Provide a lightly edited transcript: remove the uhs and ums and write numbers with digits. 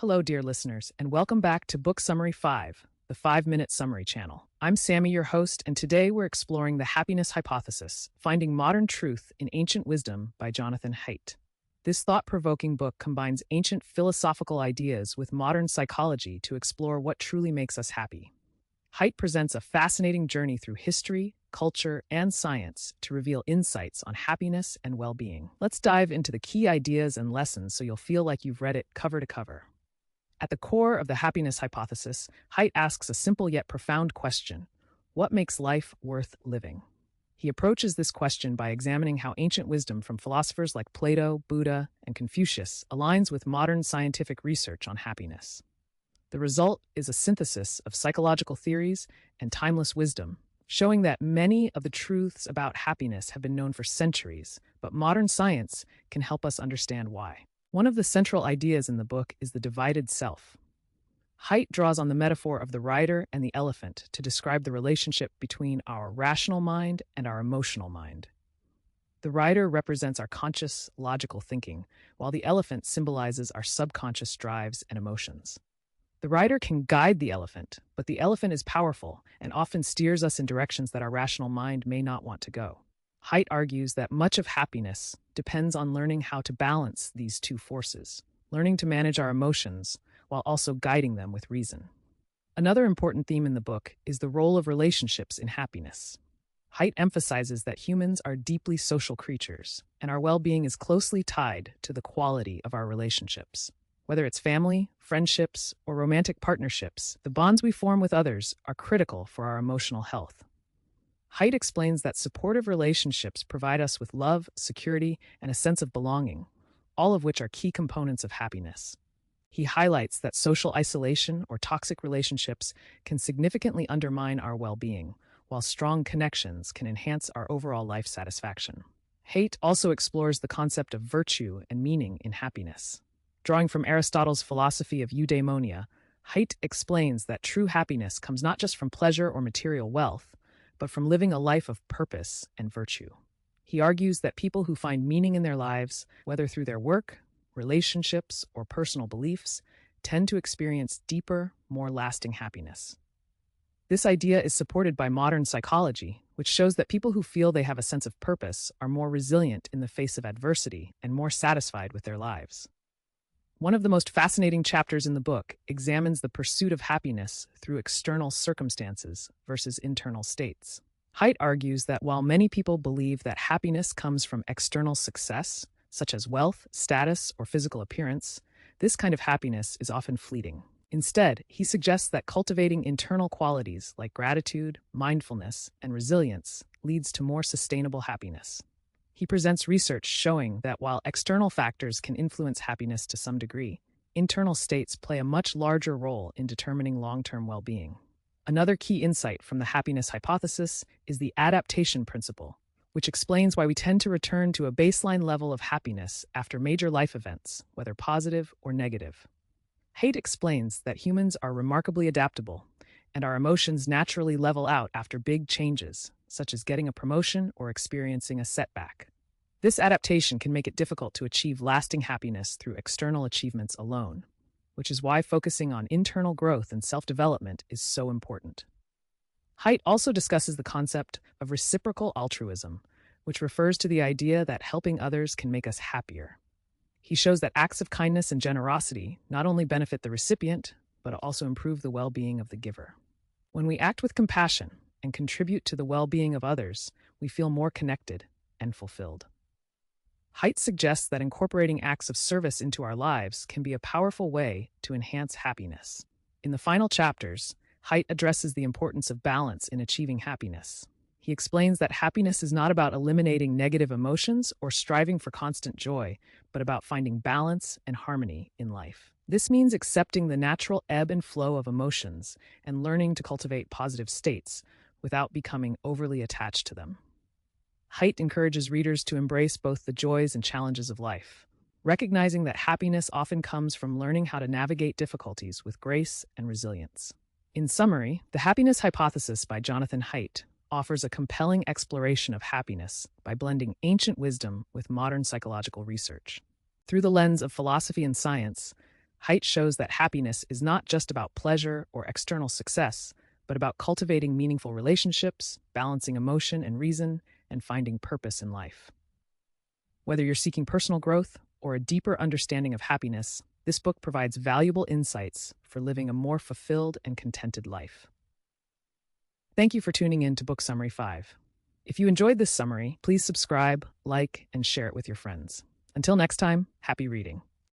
Hello, dear listeners, and welcome back to Book Summary 5, the 5-Minute Summary channel. I'm Sammy, your host, and today we're exploring The Happiness Hypothesis, Finding Modern Truth in Ancient Wisdom by Jonathan Haidt. This thought-provoking book combines ancient philosophical ideas with modern psychology to explore what truly makes us happy. Haidt presents a fascinating journey through history, culture, and science to reveal insights on happiness and well-being. Let's dive into the key ideas and lessons so you'll feel like you've read it cover to cover. At the core of the happiness hypothesis, Haidt asks a simple yet profound question: what makes life worth living? He approaches this question by examining how ancient wisdom from philosophers like Plato, Buddha, and Confucius aligns with modern scientific research on happiness. The result is a synthesis of psychological theories and timeless wisdom, showing that many of the truths about happiness have been known for centuries, but modern science can help us understand why. One of the central ideas in the book is the divided self. Haidt draws on the metaphor of the rider and the elephant to describe the relationship between our rational mind and our emotional mind. The rider represents our conscious, logical thinking, while the elephant symbolizes our subconscious drives and emotions. The rider can guide the elephant, but the elephant is powerful and often steers us in directions that our rational mind may not want to go. Haidt argues that much of happiness depends on learning how to balance these two forces, learning to manage our emotions while also guiding them with reason. Another important theme in the book is the role of relationships in happiness. Haidt emphasizes that humans are deeply social creatures, and our well-being is closely tied to the quality of our relationships. Whether it's family, friendships, or romantic partnerships, the bonds we form with others are critical for our emotional health. Haidt explains that supportive relationships provide us with love, security, and a sense of belonging, all of which are key components of happiness. He highlights that social isolation or toxic relationships can significantly undermine our well-being, while strong connections can enhance our overall life satisfaction. Haidt also explores the concept of virtue and meaning in happiness. Drawing from Aristotle's philosophy of eudaimonia, Haidt explains that true happiness comes not just from pleasure or material wealth, but from living a life of purpose and virtue. He argues that people who find meaning in their lives, whether through their work, relationships, or personal beliefs, tend to experience deeper, more lasting happiness. This idea is supported by modern psychology, which shows that people who feel they have a sense of purpose are more resilient in the face of adversity and more satisfied with their lives. One of the most fascinating chapters in the book examines the pursuit of happiness through external circumstances versus internal states. Haidt argues that while many people believe that happiness comes from external success, such as wealth, status, or physical appearance, this kind of happiness is often fleeting. Instead, he suggests that cultivating internal qualities like gratitude, mindfulness, and resilience leads to more sustainable happiness. He presents research showing that while external factors can influence happiness to some degree, internal states play a much larger role in determining long-term well-being. Another key insight from the happiness hypothesis is the adaptation principle, which explains why we tend to return to a baseline level of happiness after major life events, whether positive or negative. Haidt explains that humans are remarkably adaptable, and our emotions naturally level out after big changes, such as getting a promotion or experiencing a setback. This adaptation can make it difficult to achieve lasting happiness through external achievements alone, which is why focusing on internal growth and self-development is so important. Haidt also discusses the concept of reciprocal altruism, which refers to the idea that helping others can make us happier. He shows that acts of kindness and generosity not only benefit the recipient, but also improve the well-being of the giver. When we act with compassion and contribute to the well-being of others, we feel more connected and fulfilled. Haidt suggests that incorporating acts of service into our lives can be a powerful way to enhance happiness. In the final chapters, Haidt addresses the importance of balance in achieving happiness. He explains that happiness is not about eliminating negative emotions or striving for constant joy, but about finding balance and harmony in life. This means accepting the natural ebb and flow of emotions and learning to cultivate positive states without becoming overly attached to them. Haidt encourages readers to embrace both the joys and challenges of life, recognizing that happiness often comes from learning how to navigate difficulties with grace and resilience. In summary, The Happiness Hypothesis by Jonathan Haidt offers a compelling exploration of happiness by blending ancient wisdom with modern psychological research. Through the lens of philosophy and science, Haidt shows that happiness is not just about pleasure or external success, but about cultivating meaningful relationships, balancing emotion and reason, and finding purpose in life. Whether you're seeking personal growth or a deeper understanding of happiness, this book provides valuable insights for living a more fulfilled and contented life. Thank you for tuning in to Book Summary 5. If you enjoyed this summary, please subscribe, like, and share it with your friends. Until next time, happy reading.